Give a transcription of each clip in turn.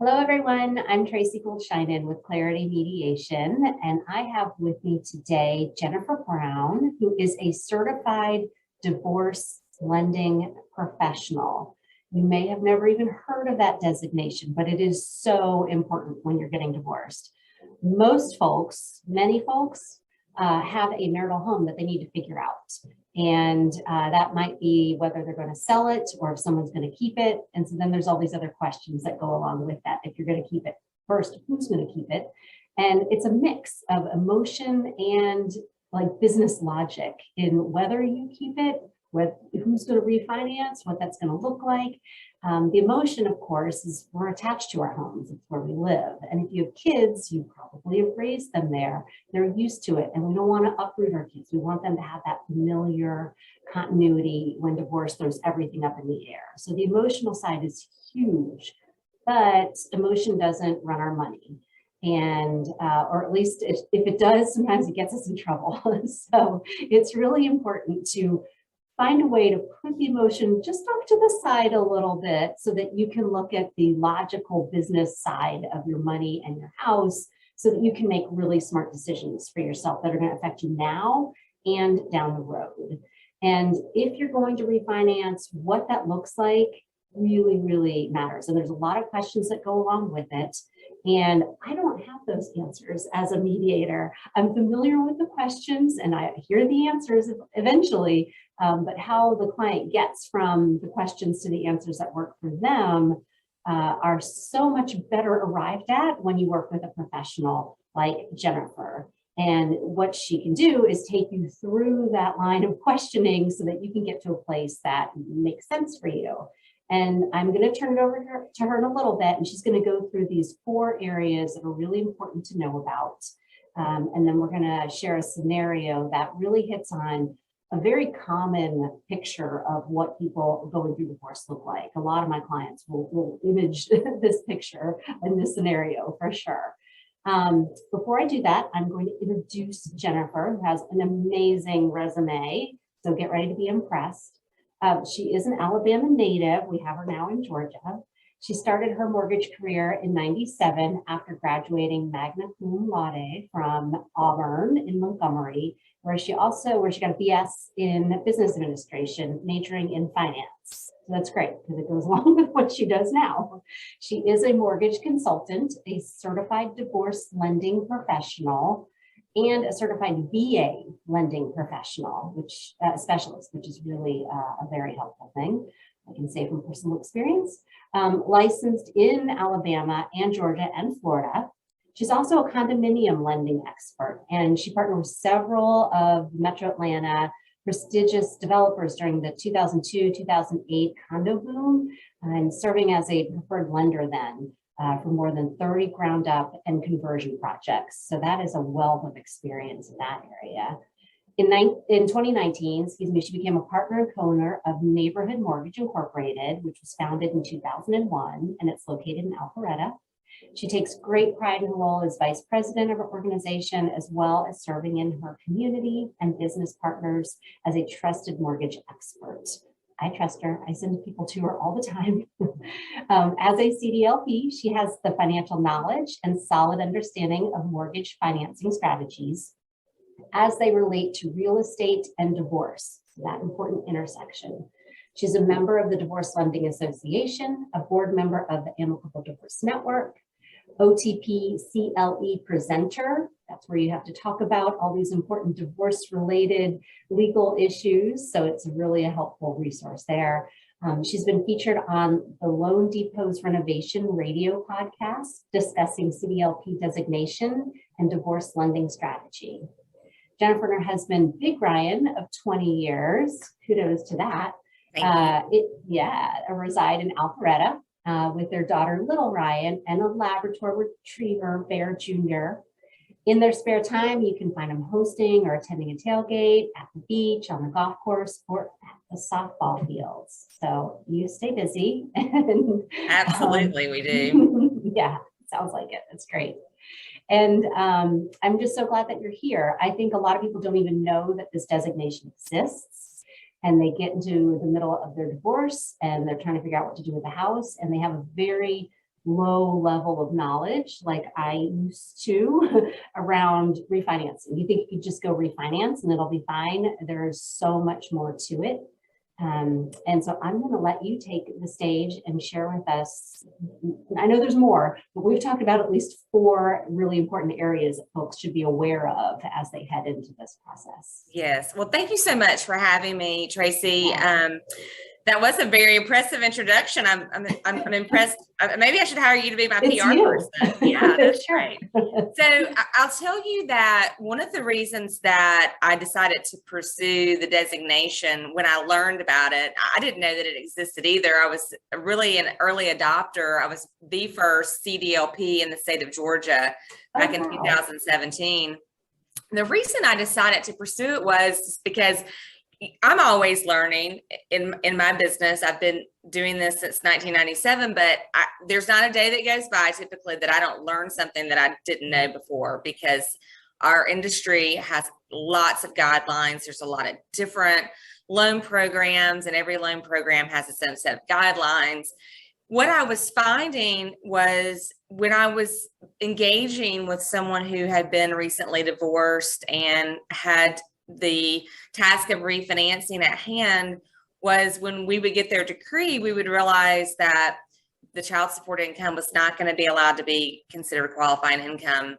Hello, everyone. I'm Tracy Gould-Sheinin with Clarity Mediation, and I have with me today Jennifer Brown, who is a certified divorce lending professional. You may have never even heard of that designation, but it is so important when you're getting divorced. Most folks, many folks, have a marital home that they need to figure out. And that might be whether they're going to sell it or if someone's going to keep it. And so then there's all these other questions that go along with that. If you're going to keep it, first, who's going to keep it? And it's a mix of emotion and like business logic in whether you keep it, who's going to refinance, what that's going to look like. The emotion, of course, is we're attached to our homes. It's where we live. And if you have kids, you probably have raised them there. They're used to it. And we don't want to uproot our kids. We want them to have that familiar continuity. When divorce throws everything up in the air. So the emotional side is huge, but emotion doesn't run our money. And, or at least if it does, sometimes it gets us in trouble. So it's really important to find a way to put the emotion just off to the side a little bit so that you can look at the logical business side of your money and your house so that you can make really smart decisions for yourself that are going to affect you now and down the road. And if you're going to refinance, what that looks like really, really matters. And there's a lot of questions that go along with it. And I don't have those answers as a mediator. I'm familiar with the questions and I hear the answers eventually, but how the client gets from the questions to the answers that work for them are so much better arrived at when you work with a professional like Jennifer. And what she can do is take you through that line of questioning so that you can get to a place that makes sense for you. And I'm going to turn it over to her in a little bit, and she's going to go through these 4 areas that are really important to know about. And then we're going to share a scenario that really hits on a very common picture of what people going through divorce look like. A lot of my clients will image this picture in this scenario for sure. Before I do that, I'm going to introduce Jennifer, who has an amazing resume. So get ready to be impressed. She is an Alabama native. We have her now in Georgia. She started her mortgage career in '97 after graduating magna cum laude from Auburn in Montgomery, where she got a BS in business administration, majoring in finance. So that's great because it goes along with what she does now. She is a mortgage consultant, a certified divorce lending professional, and a certified VA lending professional, specialist, which is really a very helpful thing. I can say from personal experience. Licensed in Alabama and Georgia and Florida. She's also a condominium lending expert, and she partnered with several of Metro Atlanta prestigious developers during the 2002-2008 condo boom, and serving as a preferred lender then. For more than 30 ground up and conversion projects. So that is a wealth of experience in that area. In 2019, she became a partner and co-owner of Neighborhood Mortgage Incorporated, which was founded in 2001, and it's located in Alpharetta. She takes great pride in her role as vice president of her organization, as well as serving in her community and business partners as a trusted mortgage expert. I trust her. I send people to her all the time. As a CDLP, she has the financial knowledge and solid understanding of mortgage financing strategies as they relate to real estate and divorce, that important intersection. She's a member of the Divorce Lending Association, a board member of the Amicable Divorce Network, OTP CLE presenter. That's where you have to talk about all these important divorce-related legal issues. So it's really a helpful resource there. She's been featured on the Loan Depot's Renovation radio podcast discussing CDLP designation and divorce lending strategy. Jennifer and her husband, Big Ryan, of 20 years, kudos to that, reside in Alpharetta with their daughter, Little Ryan, and a Labrador Retriever, Bear Jr. In their spare time, you can find them hosting or attending a tailgate at the beach, on the golf course, or at the softball fields. So you stay busy. Absolutely, we do. Yeah, sounds like it. That's great. And I'm just so glad that you're here. I think a lot of people don't even know that this designation exists, and they get into the middle of their divorce and they're trying to figure out what to do with the house, and they have a very low level of knowledge like I used to around refinancing. You think you could just go refinance and it'll be fine. There's so much more to it. And so I'm going to let you take the stage and share with us. I know there's more, but we've talked about at least 4 really important areas that folks should be aware of as they head into this process. Yes. Well, thank you so much for having me, Tracy. That was a very impressive introduction. I'm impressed. Maybe I should hire you to be my PR person. Yeah, that's sure. Right. So I'll tell you that one of the reasons that I decided to pursue the designation when I learned about it, I didn't know that it existed either. I was really an early adopter. I was the first CDLP in the state of Georgia back in 2017. The reason I decided to pursue it was just because I'm always learning in my business. I've been doing this since 1997, but there's not a day that goes by typically that I don't learn something that I didn't know before, because our industry has lots of guidelines. There's a lot of different loan programs, and every loan program has its own set of guidelines. What I was finding was when I was engaging with someone who had been recently divorced and had the task of refinancing at hand, was when we would get their decree, we would realize that the child support income was not going to be allowed to be considered qualifying income,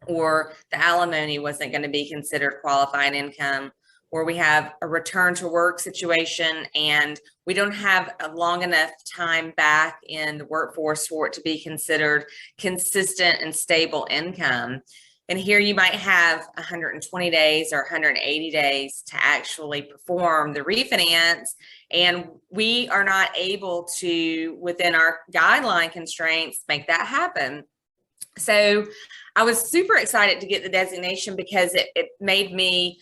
or the alimony wasn't going to be considered qualifying income, or we have a return to work situation and we don't have a long enough time back in the workforce for it to be considered consistent and stable income. And here you might have 120 days or 180 days to actually perform the refinance. And we are not able to, within our guideline constraints, make that happen. So I was super excited to get the designation because it made me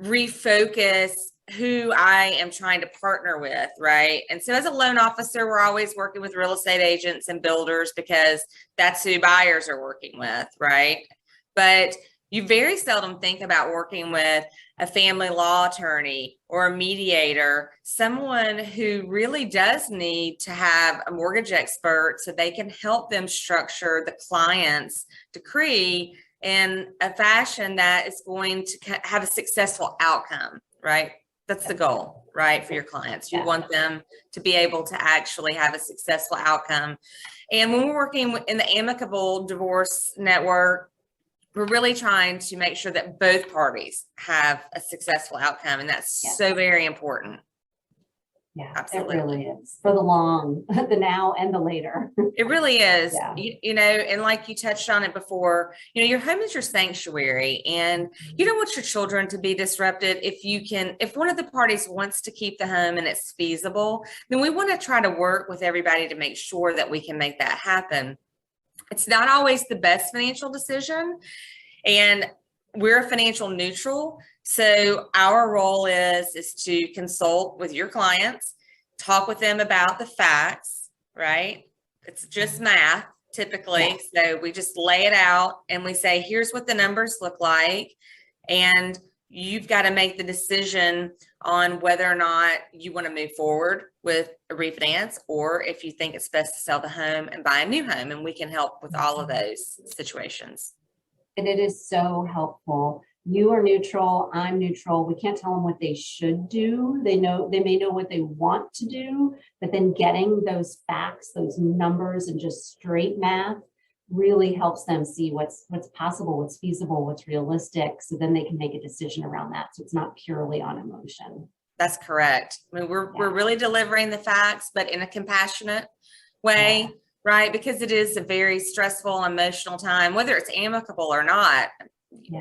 refocus who I am trying to partner with, right? And so as a loan officer, we're always working with real estate agents and builders because that's who buyers are working with, right? But you very seldom think about working with a family law attorney or a mediator, someone who really does need to have a mortgage expert so they can help them structure the client's decree in a fashion that is going to have a successful outcome, right? That's the goal, right? For your clients. You want them to be able to actually have a successful outcome. And when we're working in the amicable divorce network, we're really trying to make sure that both parties have a successful outcome. And that's so very important. Yeah, absolutely. It really is for the long, the now and the later. It really is, you know, and like you touched on it before, you know, your home is your sanctuary and you don't want your children to be disrupted. If one of the parties wants to keep the home and it's feasible, then we want to try to work with everybody to make sure that we can make that happen. It's not always the best financial decision, and we're financial neutral. So our role is to consult with your clients, talk with them about the facts, right? It's just math typically. So we just lay it out and we say, here's what the numbers look like. And you've got to make the decision on whether or not you want to move forward with a refinance, or if you think it's best to sell the home and buy a new home. And we can help with all of those situations. And it is so helpful. You are neutral, I'm neutral. We can't tell them what they should do. They may know what they want to do, but then getting those facts, those numbers, and just straight math really helps them see what's possible, what's feasible, what's realistic. So then they can make a decision around that. So it's not purely on emotion. That's correct. I mean, we're really delivering the facts, but in a compassionate way, right? Because it is a very stressful, emotional time, whether it's amicable or not.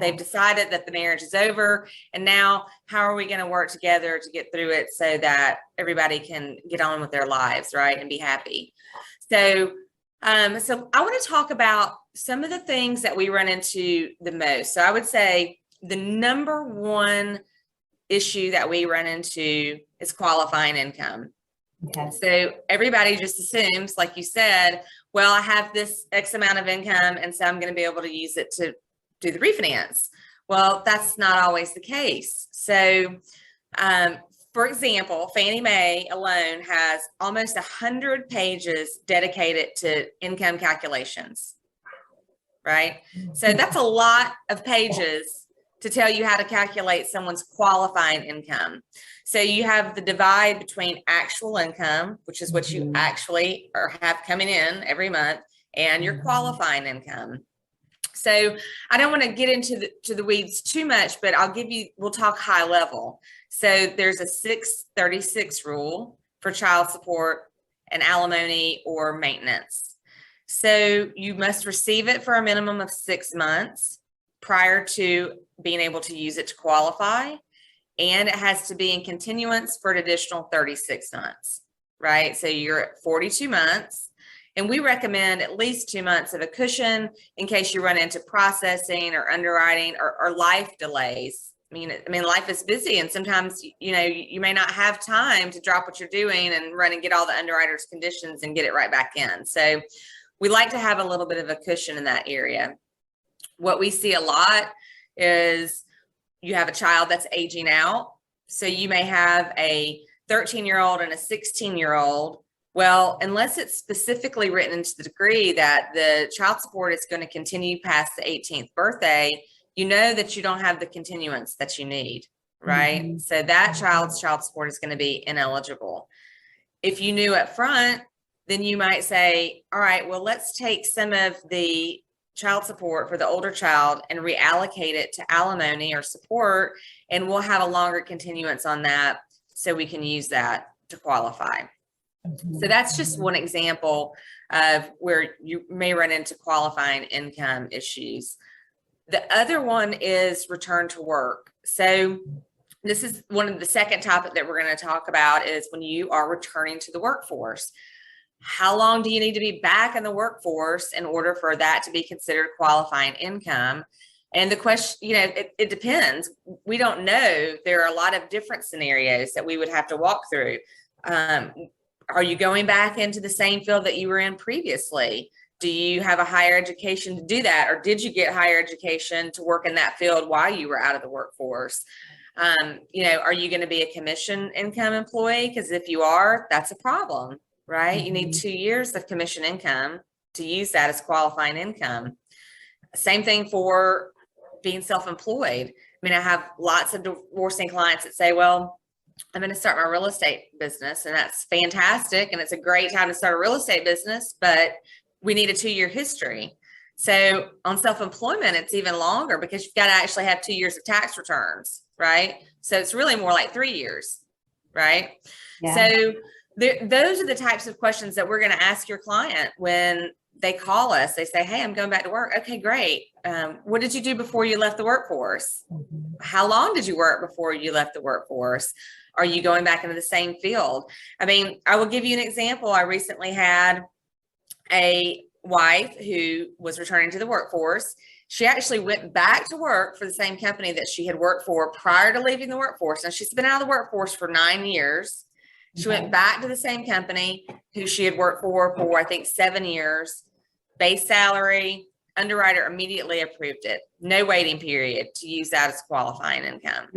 They've decided that the marriage is over, and now how are we going to work together to get through it so that everybody can get on with their lives, right, and be happy. So I want to talk about some of the things that we run into the most. So I would say the number one issue that we run into is qualifying income. Okay. So everybody just assumes, like you said, well, I have this X amount of income, and so I'm going to be able to use it to do the refinance. Well, that's not always the case. So for example, Fannie Mae alone has almost 100 pages dedicated to income calculations, right? So that's a lot of pages to tell you how to calculate someone's qualifying income. So you have the divide between actual income, which is what you actually have coming in every month, and your qualifying income. So I don't want to get into the weeds too much, but we'll talk high level. So there's a 636 rule for child support and alimony or maintenance. So you must receive it for a minimum of 6 months prior to being able to use it to qualify. And it has to be in continuance for an additional 36 months, right? So you're at 42 months. And we recommend at least 2 months of a cushion in case you run into processing or underwriting or life delays. I mean, life is busy, and sometimes, you may not have time to drop what you're doing and run and get all the underwriter's conditions and get it right back in. So we like to have a little bit of a cushion in that area. What we see a lot is you have a child that's aging out. So you may have a 13-year-old and a 16-year-old. Well, unless it's specifically written into the decree that the child support is going to continue past the 18th birthday, you know that you don't have the continuance that you need, right? So that child's child support is going to be ineligible. If you knew up front, then you might say, all right, well, let's take some of the child support for the older child and reallocate it to alimony or support, and we'll have a longer continuance on that so we can use that to qualify. So that's just one example of where you may run into qualifying income issues. The other one is return to work. So this is one of the second topic that we're going to talk about is when you are returning to the workforce. How long do you need to be back in the workforce in order for that to be considered qualifying income? And the question, it depends. We don't know. There are a lot of different scenarios that we would have to walk through. Are you going back into the same field that you were in previously? Do you have a higher education to do that? Or did you get higher education to work in that field while you were out of the workforce? Are you going to be a commission income employee? Because if you are, that's a problem, right? You need 2 years of commission income to use that as qualifying income. Same thing for being self-employed. I have lots of divorcing clients that say, well, I'm going to start my real estate business, and that's fantastic. And it's a great time to start a real estate business, but we need a 2-year history. So on self-employment, it's even longer because you've got to actually have 2 years of tax returns, right? So it's really more like 3 years, right? Yeah. So those are the types of questions that we're going to ask your client when they call us. They say, hey, I'm going back to work. Okay, great. What did you do before you left the workforce? How long did you work before you left the workforce? Are you going back into the same field? I will give you an example. I recently had a wife who was returning to the workforce. She actually went back to work for the same company that she had worked for prior to leaving the workforce. Now, she's been out of the workforce for 9 years. She went back to the same company who she had worked for I think 7 years. Base salary, underwriter immediately approved it. No waiting period to use that as qualifying income.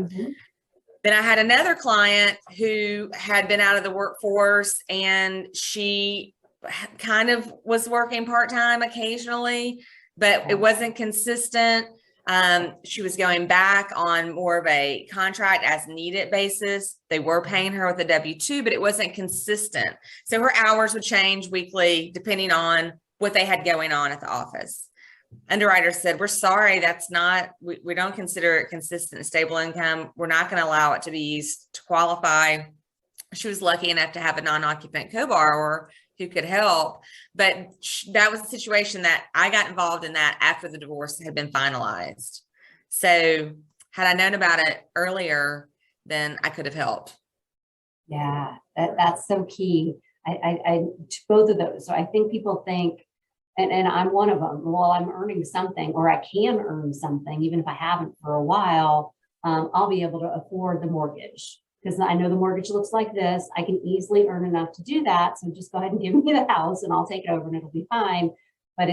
Then I had another client who had been out of the workforce, and she kind of was working part-time occasionally, but it wasn't consistent. She was going back on more of a contract as needed basis. They were paying her with a W-2, but it wasn't consistent. So her hours would change weekly depending on what they had going on at the office. Underwriter said, we're sorry, we don't consider it consistent and stable income. We're not going to allow it to be used to qualify. She was lucky enough to have a non-occupant co-borrower who could help, but that was a situation that I got involved in that after the divorce had been finalized. So had I known about it earlier, then I could have helped. Yeah, that's so key. I both of those. So I think people think, and I'm one of them, well, I'm earning something, or I can earn something, even if I haven't for a while, I'll be able to afford the mortgage. Because I know the mortgage looks like this. I can easily earn enough to do that. So just go ahead and give me the house and I'll take it over and it'll be fine. But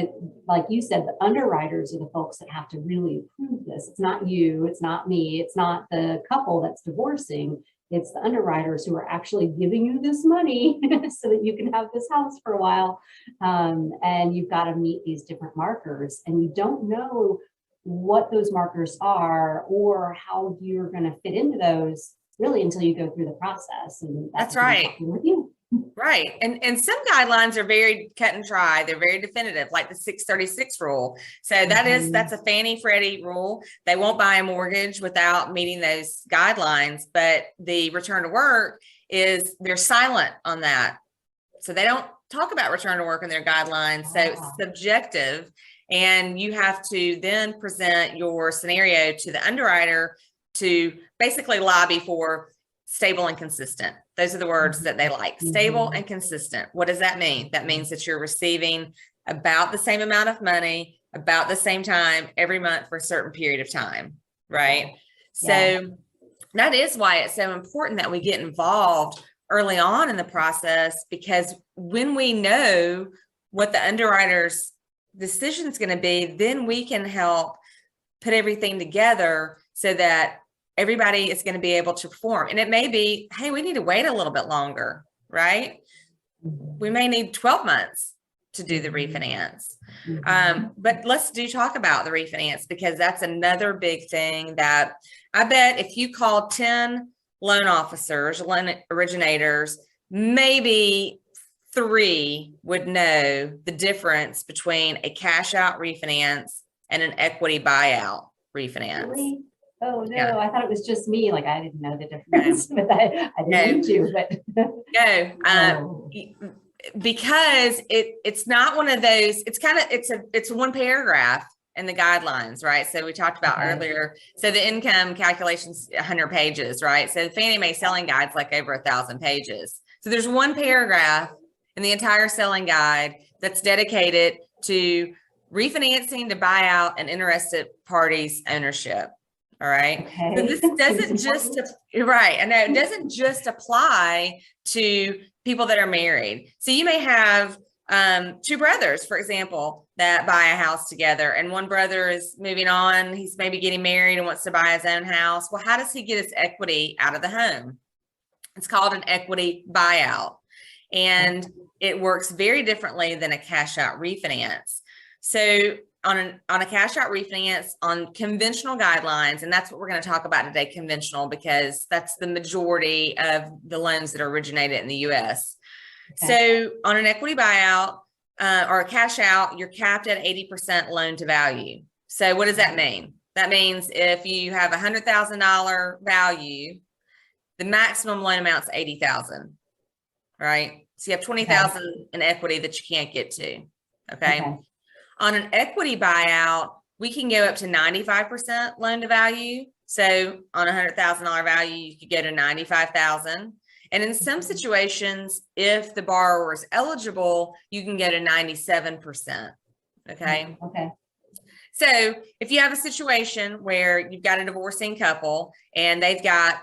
like you said, the underwriters are the folks that have to really approve this. It's not you, it's not me, it's not the couple that's divorcing. It's the underwriters who are actually giving you this money so that you can have this house for a while. And you've got to meet these different markers, and you don't know what those markers are or how you're going to fit into those really until you go through the process. And That's what I'm right. talking with you. Right. And some guidelines are very cut and dry. They're very definitive, like the 636 rule. So that's a Fannie Freddie rule. They won't buy a mortgage without meeting those guidelines, but the return to work they're silent on that. So they don't talk about return to work in their guidelines. So it's subjective, and you have to then present your scenario to the underwriter to basically lobby for stable and consistent. Those are the words that they like. Stable and consistent. What does that mean? That means that you're receiving about the same amount of money, about the same time every month for a certain period of time, right? Yeah. So that is why it's so important that we get involved early on in the process, because when we know what the underwriter's decision is going to be, then we can help put everything together so that everybody is going to be able to perform. And it may be, hey, we need to wait a little bit longer, right? We may need 12 months to do the refinance. But let's talk about the refinance, because that's another big thing that I bet if you called 10 loan officers, loan originators, maybe 3 would know the difference between a cash out refinance and an equity buyout refinance. Really? Oh no, yeah. I thought it was just me. Like I didn't know the difference, but I didn't need to. But no, because it's not one of those. It's one paragraph in the guidelines, right? So we talked about earlier. So the income calculations 100 pages, right? So the Fannie Mae selling guide's like over 1,000 pages. So there's one paragraph in the entire selling guide that's dedicated to refinancing to buy out an interested party's ownership. All right. Okay. So this doesn't just, right. I know it doesn't just apply to people that are married. So you may have 2 brothers, for example, that buy a house together, and one brother is moving on. He's maybe getting married and wants to buy his own house. Well, how does he get his equity out of the home? It's called an equity buyout, and it works very differently than a cash out refinance. So on a cash out refinance on conventional guidelines, and that's what we're going to talk about today, conventional, because that's the majority of the loans that are originated in the U.S. Okay. So on an equity buyout or a cash out, you're capped at 80% loan to value. So what does that mean? That means if you have $100,000 value, the maximum loan amount is $80,000, right? So you have $20,000 in equity that you can't get to. Okay. On an equity buyout, we can go up to 95% loan to value. So on $100,000 value, you could go to $95,000. And in some situations, if the borrower is eligible, you can go to 97%. Okay. Okay. So if you have a situation where you've got a divorcing couple and they've got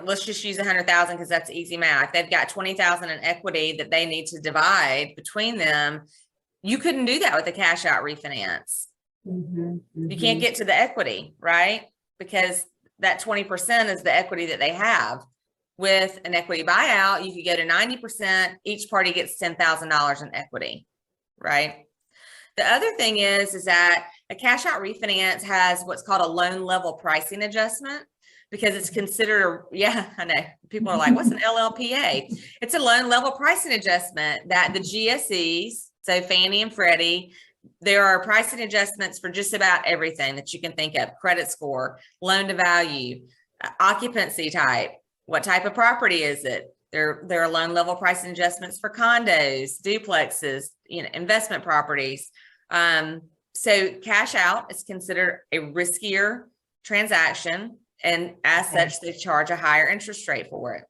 let's just use 100,000 because that's easy math. They've got 20,000 in equity that they need to divide between them. You couldn't do that with a cash out refinance. You can't get to the equity, right? Because that 20% is the equity that they have. With an equity buyout, you could go to 90%. Each party gets $10,000 in equity, right? The other thing is that a cash out refinance has what's called a loan level pricing adjustment, because it's considered, I know people are like, what's an LLPA? It's a loan level pricing adjustment that the GSEs, so Fannie and Freddie, there are pricing adjustments for just about everything that you can think of: credit score, loan to value, occupancy type, what type of property is it? There are loan level pricing adjustments for condos, duplexes, investment properties. So cash out is considered a riskier transaction, and as such, they charge a higher interest rate for it.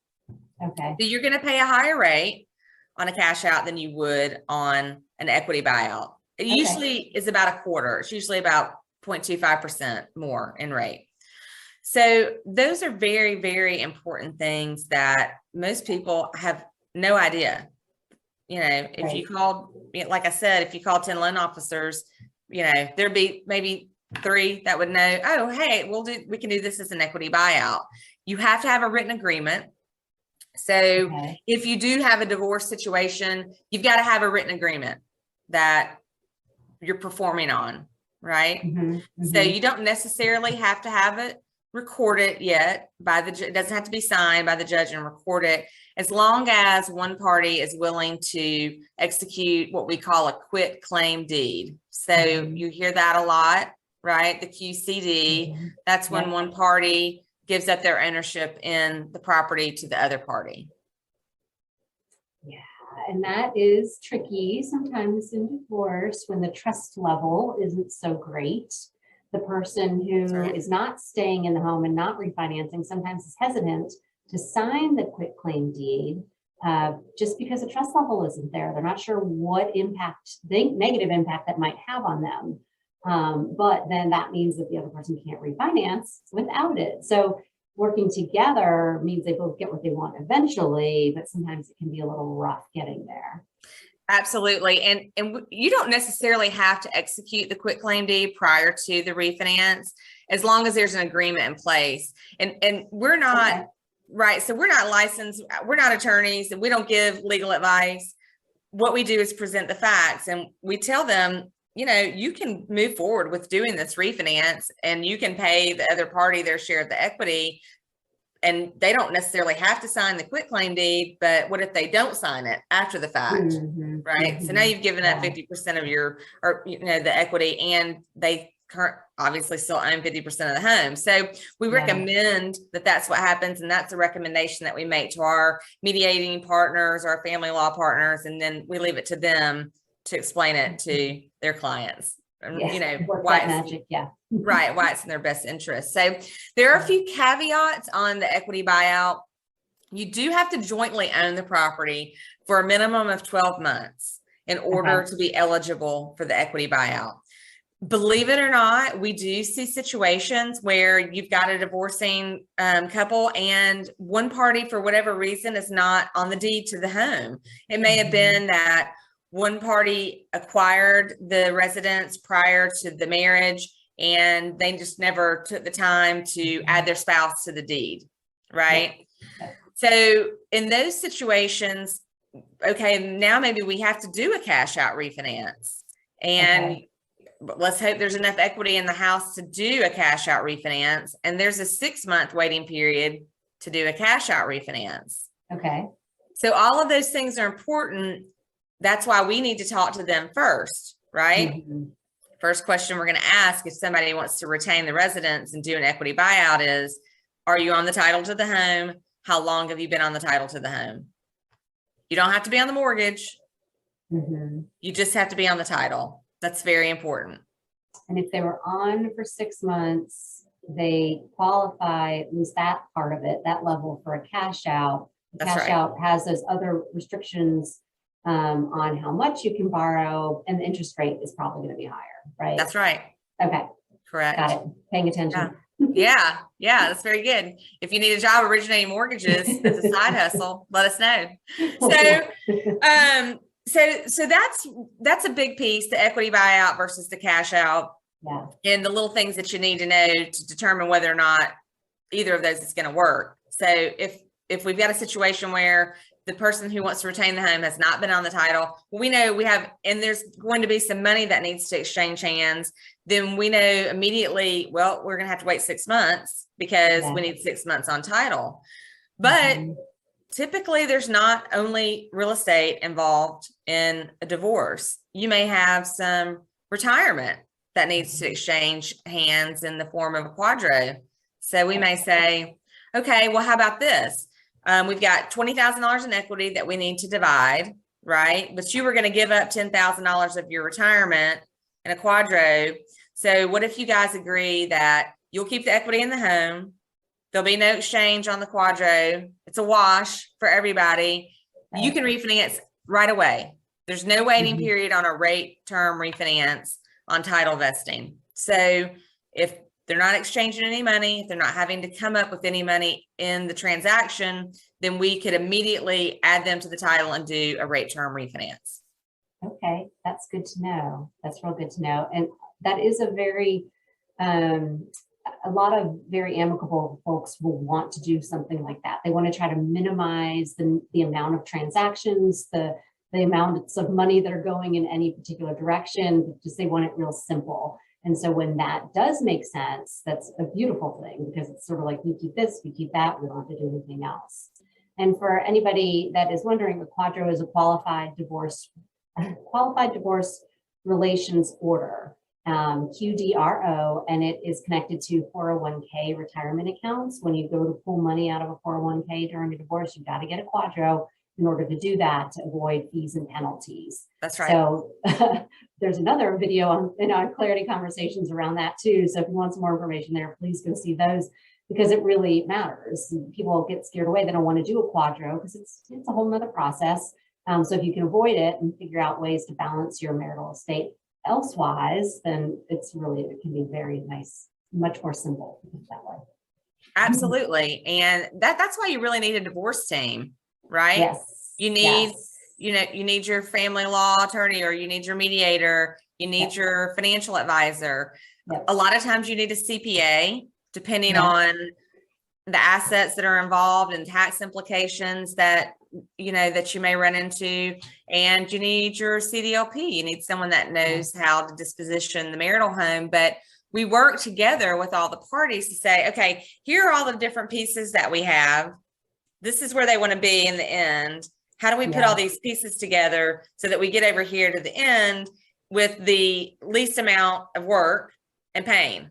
Okay. So you're going to pay a higher rate on a cash out than you would on an equity buyout. It usually is about a quarter. It's usually about 0.25% more in rate. So those are very, very important things that most people have no idea. If you called, like I said, if you called 10 loan officers, there'd be maybe 3 that would know, oh, hey, we can do this as an equity buyout. you have to have a written agreement. So Okay. if you do have a divorce situation, you've got to have a written agreement that you're performing on, right? Mhm, So mhm. you don't necessarily have to have it recorded yet by the, it doesn't have to be signed by the judge and record it, as long as one party is willing to execute what we call a quit claim deed. So Mhm. you hear that a lot, right? The QCD, Mhm. that's when Yep. one party gives up their ownership in the property to the other party. Yeah, and that is tricky sometimes in divorce when the trust level isn't so great. The person who Right. is not staying in the home and not refinancing sometimes is hesitant to sign the quitclaim deed just because the trust level isn't there. They're not sure what impact, the negative impact that might have on them. But then that means that the other person can't refinance without it. So working together means they both get what they want eventually, but sometimes it can be a little rough getting there. Absolutely. And you don't necessarily have to execute the quitclaim deed prior to the refinance, as long as there's an agreement in place. And we're not, Okay. right. So we're not licensed. We're not attorneys, and we don't give legal advice. What we do is present the facts, and we tell them, you know, you can move forward with doing this refinance and you can pay the other party their share of the equity. And they don't necessarily have to sign the quitclaim deed, but what if they don't sign it after the fact? Mhm, Right. So now mhm. you've given up 50% of your, or, you know, the equity, and they obviously still own 50% of the home. So we Yeah. recommend that that's what happens. And that's a recommendation that we make to our mediating partners, our family law partners. And then we leave it to them to explain it to their clients. Yeah. You know, Work why that it's magic. Yeah. right, why it's in their best interest. So there are a few caveats on the equity buyout. You do have to jointly own the property for a minimum of 12 months in order Okay. to be eligible for the equity buyout. Believe it or not, we do see situations where you've got a divorcing couple and one party, for whatever reason, is not on the deed to the home. It may have been that one party acquired the residence prior to the marriage and they just never took the time to add their spouse to the deed, right? Yep. So in those situations, okay, now maybe we have to do a cash out refinance. And Okay. let's hope there's enough equity in the house to do a cash out refinance. And there's a 6-month waiting period to do a cash out refinance. Okay. So all of those things are important. That's why we need to talk to them first, right? Mhm. First question we're going to ask if somebody wants to retain the residence and do an equity buyout is, are you on the title to the home? How long have you been on the title to the home? You don't have to be on the mortgage. Mhm. You just have to be on the title. That's very important. And if they were on for 6 months, they qualify, at least that part of it, that level for a cash out. The That's cash right. out has those other restrictions on how much you can borrow, and the interest rate is probably going to be higher, right? That's right. Okay. Correct. Got it. Paying attention. Yeah. Yeah. That's very good. If you need a job originating mortgages as a side hustle, let us know. So that's a big piece, the equity buyout versus the cash out. Yeah. And the little things that you need to know to determine whether or not either of those is going to work. So if we've got a situation where the person who wants to retain the home has not been on the title, we know we have, and there's going to be some money that needs to exchange hands, then we know immediately, well, we're going to have to wait 6 months because we need 6 months on title. But typically there's not only real estate involved in a divorce. You may have some retirement that needs to exchange hands in the form of a quadro. So we may say, okay, well, how about this? We've got $20,000 in equity that we need to divide, right? But you were going to give up $10,000 of your retirement in a quadro. So what if you guys agree that you'll keep the equity in the home? There'll be no exchange on the quadro. It's a wash for everybody. Right. You can refinance right away. There's no waiting period on a rate term refinance on title vesting. So if they're not exchanging any money, if they're not having to come up with any money in the transaction, then we could immediately add them to the title and do a rate term refinance. Okay, that's good to know. That's real good to know. And that is a very, a lot of very amicable folks will want to do something like that. They want to try to minimize the amount of transactions, the amounts of money that are going in any particular direction, because they want it real simple. And so when that does make sense, that's a beautiful thing, because it's sort of like, we keep this, we keep that, we don't have to do anything else. And for anybody that is wondering, a quadro is a qualified divorce relations order, QDRO, and it is connected to 401k retirement accounts. When you go to pull money out of a 401k during a divorce, you've got to get a quadro in order to do that, to avoid fees and penalties. That's right. So there's another video in our Clarity Conversations around that too. So if you want some more information there, please go see those, because it really matters. People get scared away. They don't want to do a quadro because it's a whole nother process. So if you can avoid it and figure out ways to balance your marital estate elsewise, then it can be very nice, much more simple that way. Absolutely. And that's why you really need a divorce team, right? Yes. You need, you need your family law attorney, or you need your mediator, you need your financial advisor. A lot of times you need a CPA, depending on the assets that are involved and tax implications that you may run into. And you need your CDLP. You need someone that knows how to disposition the marital home. But we work together with all the parties to say, okay, here are all the different pieces that we have. This is where they want to be in the end. How do we put all these pieces together so that we get over here to the end with the least amount of work and pain,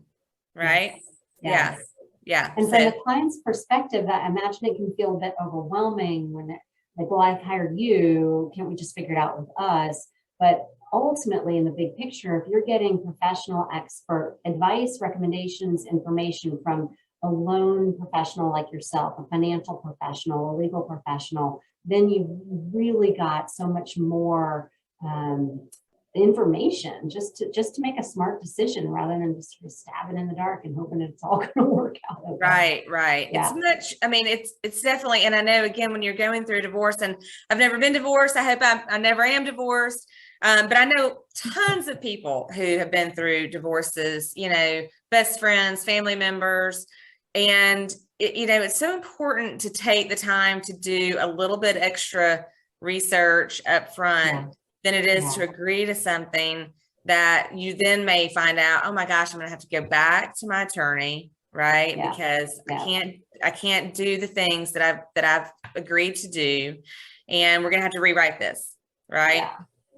right? Yes. Yeah. And from the client's perspective, I imagine it can feel a bit overwhelming when like, well, I've hired you, can't we just figure it out with us? But ultimately, in the big picture, if you're getting professional expert advice, recommendations, information from a loan professional like yourself, a financial professional, a legal professional, then you've really got so much more information just to make a smart decision, rather than just sort of stabbing in the dark and hoping it's all going to work out. Okay. Right. Yeah. It's definitely, and I know, again, when you're going through divorce, and I've never been divorced, I hope I never am divorced. But I know tons of people who have been through divorces, best friends, family members, and it's so important to take the time to do a little bit extra research up front than it is to agree to something that you then may find out, oh my gosh, I'm going to have to go back to my attorney, right? Because I can't do the things that I've agreed to do, and we're going to have to rewrite this, right?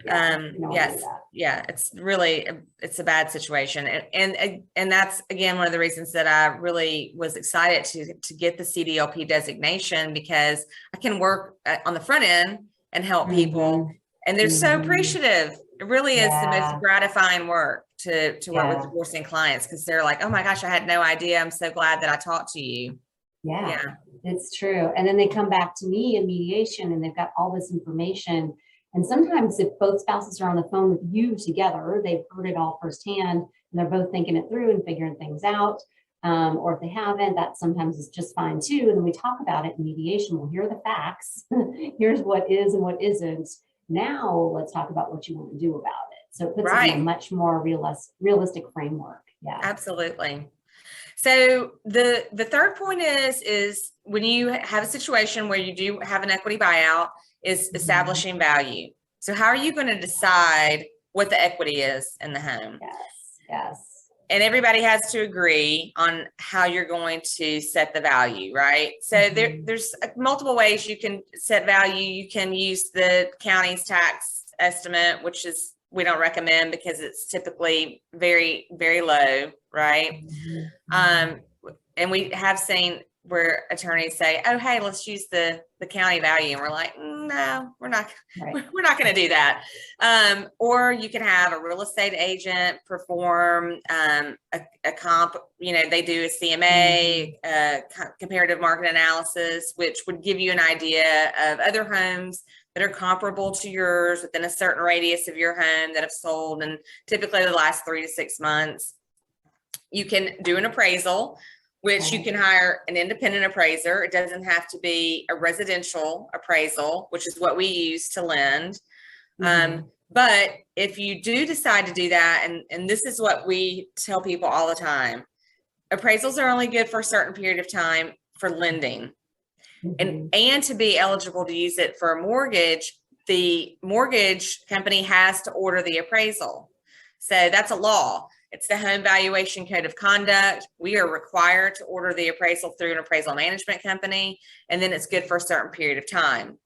It's really, it's a bad situation. And that's, again, one of the reasons that I really was excited to get the CDLP designation, because I can work on the front end and help people. And they're so appreciative. It really is the most gratifying work to work with divorcing clients, because they're like, oh my gosh, I had no idea. I'm so glad that I talked to you. Yeah, it's true. And then they come back to me in mediation and they've got all this information. And sometimes if both spouses are on the phone with you together, they've heard it all firsthand and they're both thinking it through and figuring things out. Or if they haven't, that sometimes is just fine too. And then we talk about it in mediation. Well, here are the facts. Here's what is and what isn't. Now let's talk about what you want to do about it. So it puts it in a much more realistic framework. Yeah, absolutely. So the third point is when you have a situation where you do have an equity buyout, is establishing value. So how are you going to decide what the equity is in the home? Yes. And everybody has to agree on how you're going to set the value, right? So there's multiple ways you can set value. You can use the county's tax estimate, which is, we don't recommend because it's typically very, very low, right? And we have seen where attorneys say, oh, hey, let's use the county value. And we're like, no, we're not going to do that. Or you can have a real estate agent perform a comp, they do a CMA, comparative market analysis, which would give you an idea of other homes that are comparable to yours within a certain radius of your home that have sold in typically the last 3 to 6 months. You can do an appraisal, which you can hire an independent appraiser. It doesn't have to be a residential appraisal, which is what we use to lend. But if you do decide to do that, and this is what we tell people all the time, appraisals are only good for a certain period of time for lending. Mhm. And to be eligible to use it for a mortgage, the mortgage company has to order the appraisal. So that's a law. It's the Home Valuation Code of Conduct. We are required to order the appraisal through an appraisal management company, and then it's good for a certain period of time.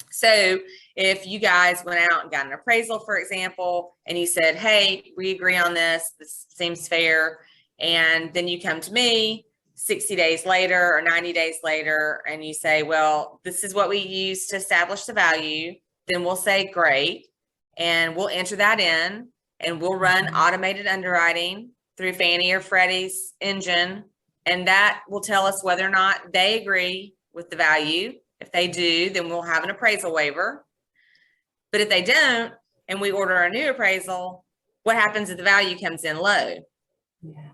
So if you guys went out and got an appraisal, for example, and you said, hey, we agree on this, this seems fair, and then you come to me 60 days later or 90 days later, and you say, well, this is what we use to establish the value, then we'll say, great, and we'll enter that in, and we'll run automated underwriting through Fannie or Freddie's engine, and that will tell us whether or not they agree with the value. If they do, then we'll have an appraisal waiver. But if they don't, and we order a new appraisal, what happens if the value comes in low? Yeah.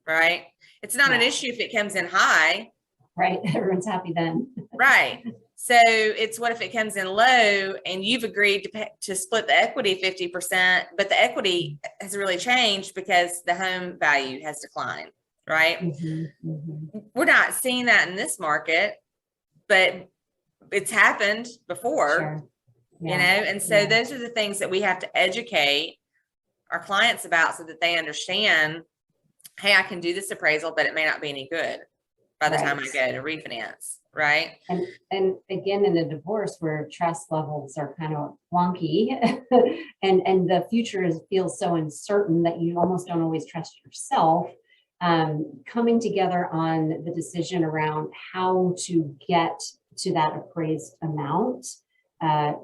Right? It's not an issue if it comes in high. Right. Everyone's happy then. Right. So it's what if it comes in low and you've agreed to split the equity 50%, but the equity has really changed because the home value has declined, right? Mm-hmm, mm-hmm. We're not seeing that in this market, but it's happened before, Sure. Yeah. you know, and so those are the things that we have to educate our clients about so that they understand, hey, I can do this appraisal, but it may not be any good by the time I go to refinance, right? And again, in a divorce where trust levels are kind of wonky and the future feels so uncertain that you almost don't always trust yourself, coming together on the decision around how to get to that appraised amount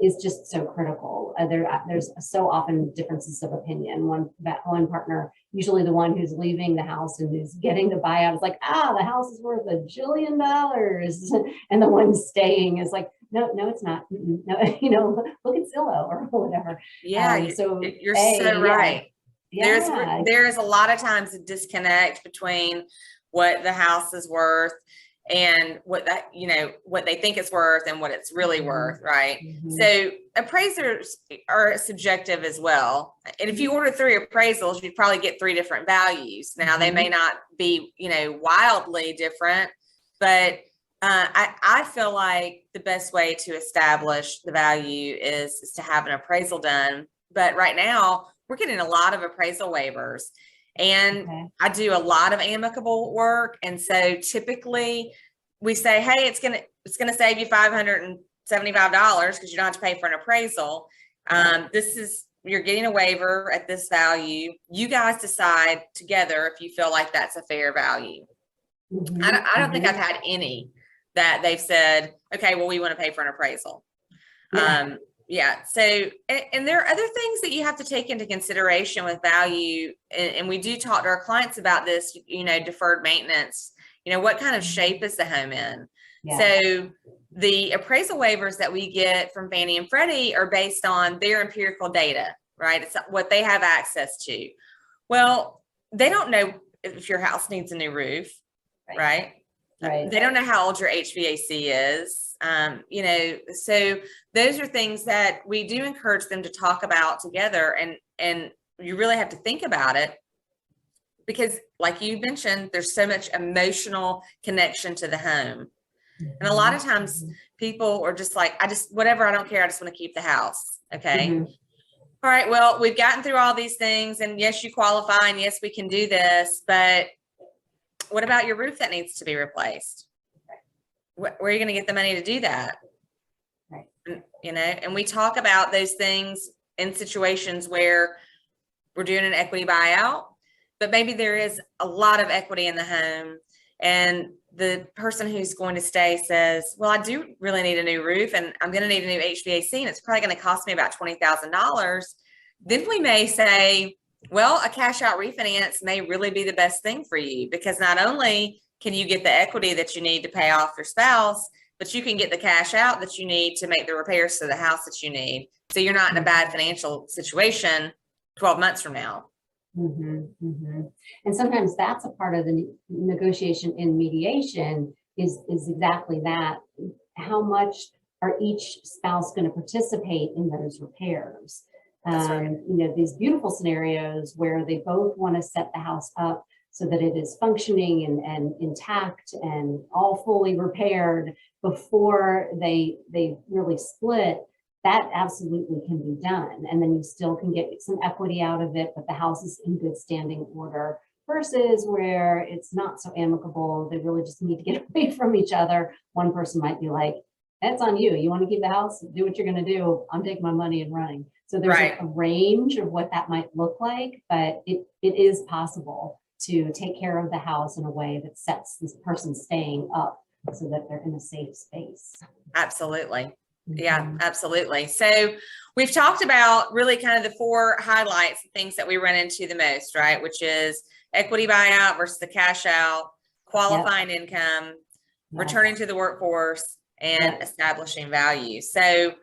is just so critical. There's so often differences of opinion. One partner, usually the one who's leaving the house and who's getting the buyout, is like, the house is worth $1 jillion, and the one staying is like, no, it's not. No, look at Zillow or whatever. Yeah, so you're so right. Yeah. There is a lot of times a disconnect between what the house is worth and what they think it's worth and what it's really worth, right? Mm-hmm. So appraisers are subjective as well. And if you order 3 appraisals, you'd probably get 3 different values. Now they may not be, wildly different, but I feel like the best way to establish the value is to have an appraisal done. But right now we're getting a lot of appraisal waivers. And I do a lot of amicable work. And so typically we say, hey, it's gonna save you $575 because you don't have to pay for an appraisal. You're getting a waiver at this value. You guys decide together if you feel like that's a fair value. Mm-hmm. I don't think I've had any that they've said, okay, well, we want to pay for an appraisal. So, and there are other things that you have to take into consideration with value. And we do talk to our clients about this, deferred maintenance, what kind of shape is the home in? Yeah. So the appraisal waivers that we get from Fannie and Freddie are based on their empirical data, right? It's what they have access to. Well, they don't know if your house needs a new roof, right? They don't know how old your HVAC is. So those are things that we do encourage them to talk about together, and you really have to think about it because, like you mentioned, there's so much emotional connection to the home. And a lot of times people are just like, I don't care. I just want to keep the house. Okay. Mm-hmm. All right. Well, we've gotten through all these things, and yes, you qualify, and yes, we can do this, but what about your roof that needs to be replaced? Where are you going to get the money to do that? Right. And we talk about those things in situations where we're doing an equity buyout, but maybe there is a lot of equity in the home, and the person who's going to stay says, well, I do really need a new roof, and I'm going to need a new HVAC, and it's probably going to cost me about $20,000. Then we may say, well, a cash out refinance may really be the best thing for you, because not only can you get the equity that you need to pay off your spouse, but you can get the cash out that you need to make the repairs to the house that you need. So you're not in a bad financial situation 12 months from now. Mm-hmm, mm-hmm. And sometimes that's a part of the negotiation in mediation is exactly that. How much are each spouse going to participate in those repairs? These beautiful scenarios where they both want to set the house up so that it is functioning and intact and all fully repaired before they really split, that absolutely can be done. And then you still can get some equity out of it, but the house is in good standing order, versus where it's not so amicable. They really just need to get away from each other. One person might be like, that's on you. You want to keep the house, do what you're going to do. I'm taking my money and running. So there's Right. a range of what that might look like, but it is possible to take care of the house in a way that sets this person staying up so that they're in a safe space. Absolutely. Yeah, absolutely. So we've talked about really kind of the 4 highlights, things that we run into the most, right? Which is equity buyout versus the cash out, qualifying income, returning to the workforce, and establishing value. So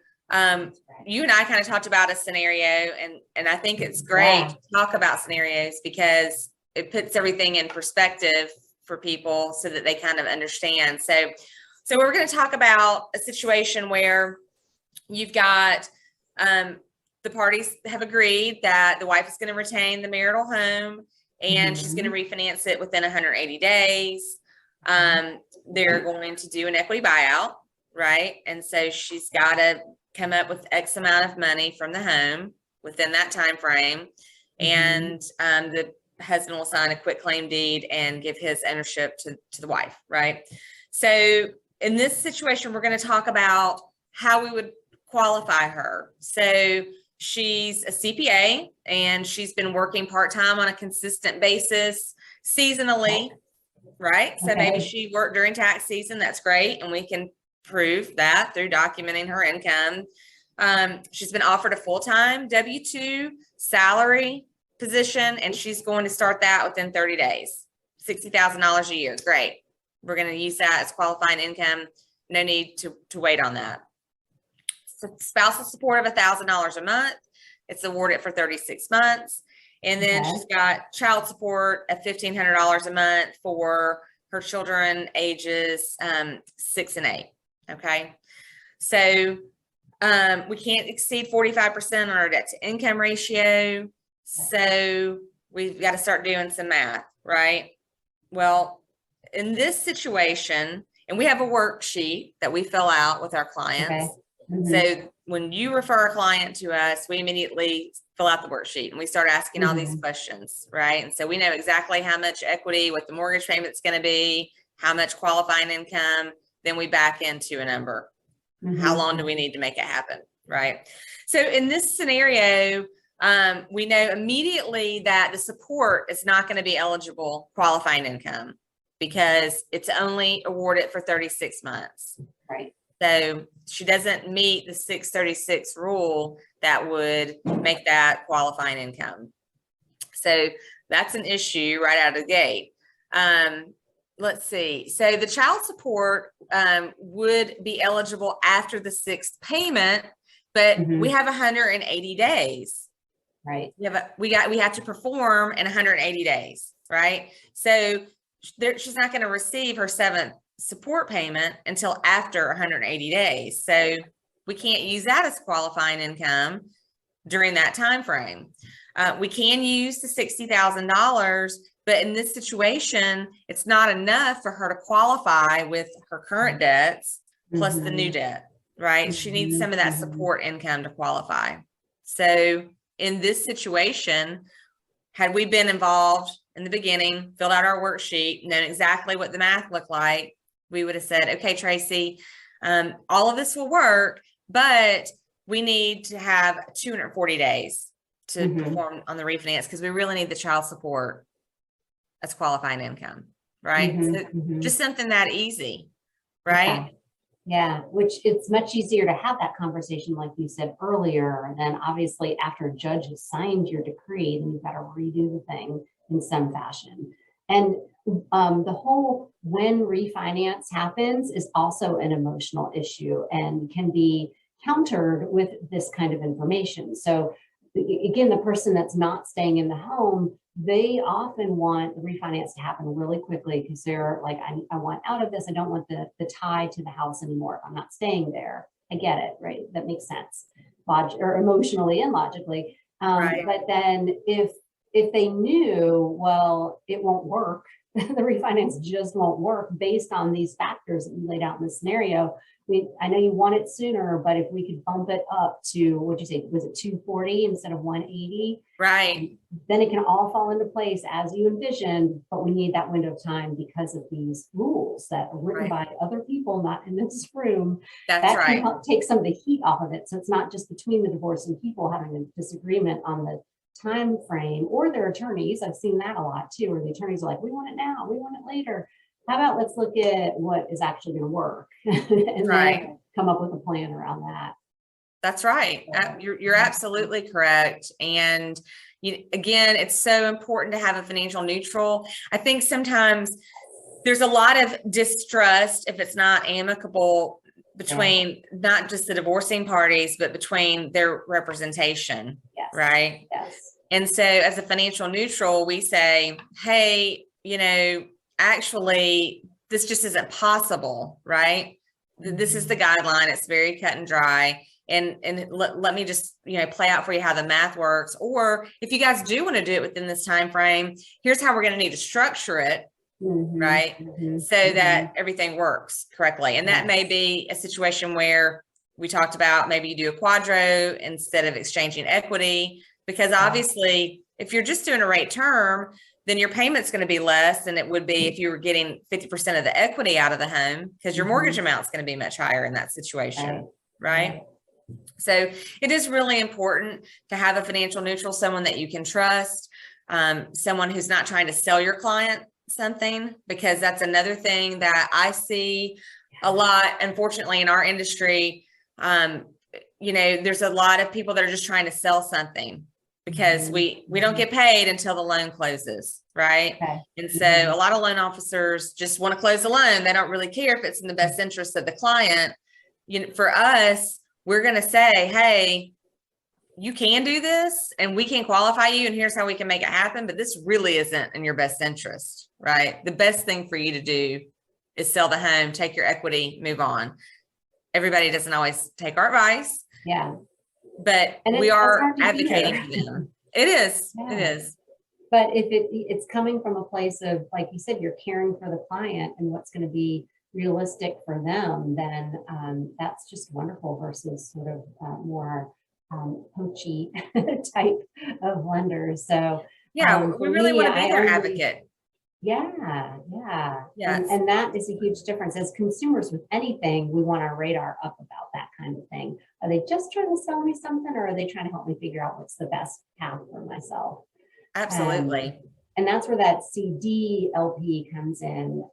you and I kind of talked about a scenario, and I think it's great to talk about scenarios because it puts everything in perspective for people so that they kind of understand. So we're going to talk about a situation where you've got the parties have agreed that the wife is going to retain the marital home and she's going to refinance it within 180 days. They're going to do an equity buyout, right? And so she's got to come up with X amount of money from the home within that time frame. And the husband will sign a quitclaim deed and give his ownership to the wife, right? So in this situation, we're going to talk about how we would qualify her. So she's a CPA and she's been working part-time on a consistent basis, seasonally, right? So maybe she worked during tax season. That's great. And we can prove that through documenting her income. She's been offered a full-time W-2 salary position, and she's going to start that within 30 days, $60,000 a year. Great. We're going to use that as qualifying income. No need to wait on that. So spousal support of $1,000 a month. It's awarded for 36 months. And then she's got child support of $1,500 a month for her children ages 6 and 8. Okay. So we can't exceed 45% on our debt to income ratio. So we've got to start doing some math, right? Well, in this situation, and we have a worksheet that we fill out with our clients. So when you refer a client to us, we immediately fill out the worksheet and we start asking all these questions, right? And so we know exactly how much equity, what the mortgage payment's going to be, how much qualifying income, then we back into a number. How long do we need to make it happen, right? So in this scenario, we know immediately that the support is not going to be eligible qualifying income because it's only awarded for 36 months. Right. So she doesn't meet the 636 rule that would make that qualifying income. So that's an issue right out of the gate. Let's see. So the child support would be eligible after the 6th payment, but we have 180 days. Right. We have to perform in 180 days, right? So she's not going to receive her 7th support payment until after 180 days. So we can't use that as qualifying income during that time frame. We can use the $60,000, but in this situation, it's not enough for her to qualify with her current debts plus the new debt, right? She needs some of that support income to qualify. So in this situation, had we been involved in the beginning, filled out our worksheet, known exactly what the math looked like, we would have said, okay, Tracy, all of this will work, but we need to have 240 days to perform on the refinance because we really need the child support as qualifying income, right? So just something that easy, right? Okay. Yeah, which it's much easier to have that conversation, like you said earlier, than obviously after a judge has signed your decree, then you've got to redo the thing in some fashion. And the whole when refinance happens is also an emotional issue and can be countered with this kind of information. So again, the person that's not staying in the home, they often want the refinance to happen really quickly because they're like, I want out of this. I don't want the tie to the house anymore. If I'm not staying there, I get it, right? That makes sense, or emotionally and logically. But then if if they knew, well, it won't work, the refinance just won't work based on these factors that you laid out in the scenario. I know you want it sooner, but if we could bump it up to, what'd you say, was it 240 instead of 180? Right. Then it can all fall into place as you envisioned, but we need that window of time because of these rules that are written by other people, not in this room. That's that right. can help take some of the heat off of it. So it's not just between the divorcing people having a disagreement on the time frame or their attorneys. I've seen that a lot too, where the attorneys are like, we want it now, we want it later. How about let's look at what is actually going to work and then come up with a plan around that. That's right. You're absolutely correct. And again, it's so important to have a financial neutral. I think sometimes there's a lot of distrust if it's not amicable between not just the divorcing parties, but between their representation. Yes. Right. Yes. And so as a financial neutral, we say, hey, actually, this just isn't possible, right? This is the guideline. It's very cut and dry. And let me just, play out for you how the math works. Or if you guys do want to do it within this time frame, here's how we're going to need to structure it, right? So that everything works correctly. And that may be a situation where we talked about, maybe you do a quadro instead of exchanging equity, because obviously if you're just doing a rate term, then your payment's going to be less than it would be if you were getting 50% of the equity out of the home, because your mortgage amount is going to be much higher in that situation, right? So it is really important to have a financial neutral, someone that you can trust, someone who's not trying to sell your client something, because that's another thing that I see a lot, unfortunately, in our industry. There's a lot of people that are just trying to sell something, because we don't get paid until the loan closes, right? And so a lot of loan officers just want to close the loan. They don't really care if it's in the best interest of the client. For us, we're going to say, hey, you can do this and we can qualify you, and here's how we can make it happen, but this really isn't in your best interest, right? The best thing for you to do is sell the home, take your equity, move on. Everybody doesn't always take our advice. Yeah. But we are advocating for them. It is. It is. But if it's coming from a place of, like you said, you're caring for the client and what's going to be realistic for them, then that's just wonderful versus sort of more poachy type of lenders. So we really want to be their advocate. Yeah. Yes. And that is a huge difference. As consumers with anything, we want our radar up about that kind of thing. Are they just trying to sell me something, or are they trying to help me figure out what's the best path for myself? Absolutely. And that's where that CDLP comes in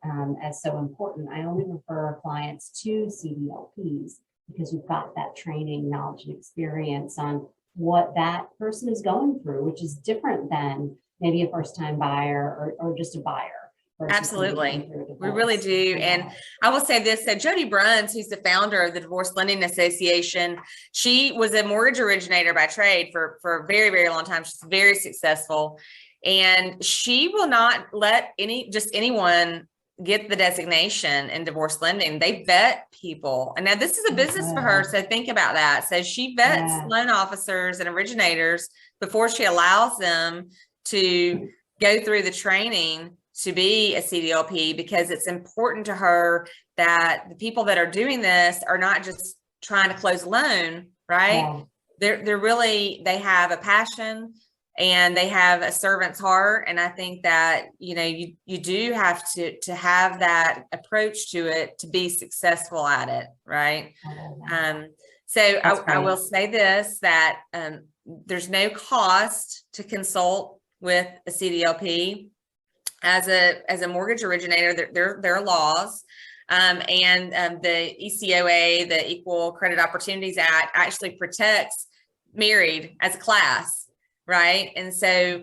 as so important. I only refer clients to CDLPs because you've got that training, knowledge, and experience on what that person is going through, which is different than maybe a first-time buyer or just a buyer. Absolutely. We really do. And I will say this, that Jody Bruns, who's the founder of the Divorce Lending Association, she was a mortgage originator by trade for a very, very long time. She's very successful. And she will not let anyone get the designation in divorce lending. They vet people. And now this is a business for her. So think about that. So she vets loan officers and originators before she allows them to go through the training to be a CDLP, because it's important to her that the people that are doing this are not just trying to close a loan, right? They're really, they have a passion and they have a servant's heart. And I think that, you do have to have that approach to it to be successful at it. Right. So I will say this, that there's no cost to consult with a CDLP. As a mortgage originator, there are laws, and the ECOA, the Equal Credit Opportunities Act, actually protects married as a class, right? And so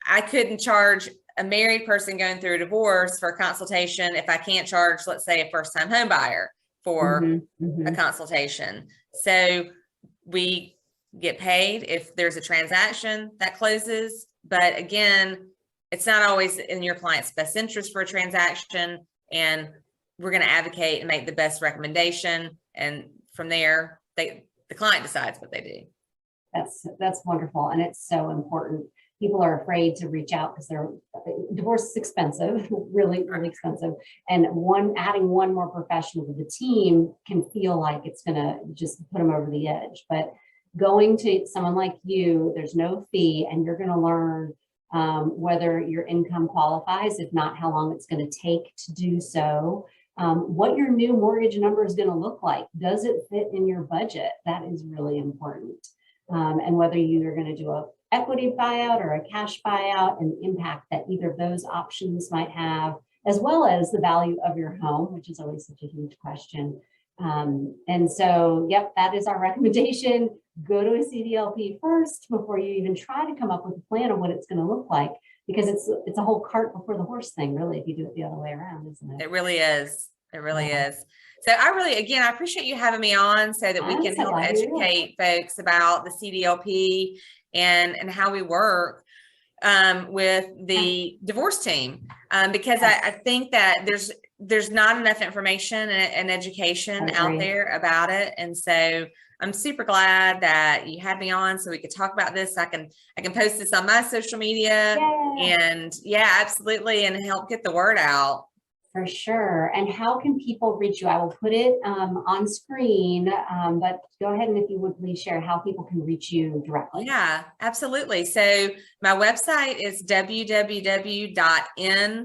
I couldn't charge a married person going through a divorce for a consultation if I can't charge, let's say, a first-time home buyer for a consultation. So we get paid if there's a transaction that closes, but again, it's not always in your client's best interest for a transaction, and we're going to advocate and make the best recommendation. And from there, the client decides what they do. That's wonderful. And it's so important people are afraid to reach out because divorce is expensive, really, really expensive. And adding one more professional to the team can feel like it's going to just put them over the edge. But going to someone like you, there's no fee, and you're going to learn whether your income qualifies, if not, how long it's going to take to do so. What your new mortgage number is going to look like. Does it fit in your budget? That is really important. And whether you're going to do a equity buyout or a cash buyout, and the impact that either of those options might have, as well as the value of your home, which is always such a huge question. And so, yep, that is our recommendation. Go to a CDLP first before you even try to come up with a plan of what it's going to look like, because it's a whole cart before the horse thing, really, if you do it the other way around, isn't it? It really is. It really is. So again, I appreciate you having me on so that we can help educate folks about the CDLP and how we work with the divorce team, because I think that there's not enough information and education out there about it. And so I'm super glad that you had me on so we could talk about this. I can post this on my social media and absolutely, and help get the word out. For sure. And how can people reach you? I will put it on screen, but go ahead, and if you would please share how people can reach you directly. Yeah, absolutely. So my website is www.n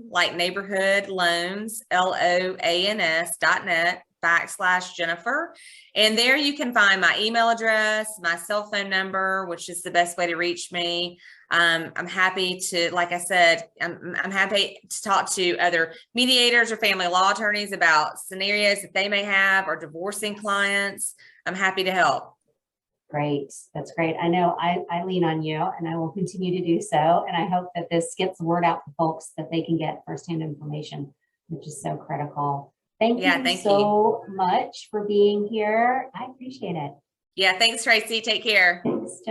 like neighborhood loans, LOANS.net/Jennifer. And there you can find my email address, my cell phone number, which is the best way to reach me. I'm happy to, like I said, I'm happy to talk to other mediators or family law attorneys about scenarios that they may have, or divorcing clients. I'm happy to help. Great. That's great. I know I lean on you, and I will continue to do so. And I hope that this gets the word out to folks that they can get firsthand information, which is so critical. Thank you so much for being here. I appreciate it. Yeah, thanks, Tracy. Take care. Thanks,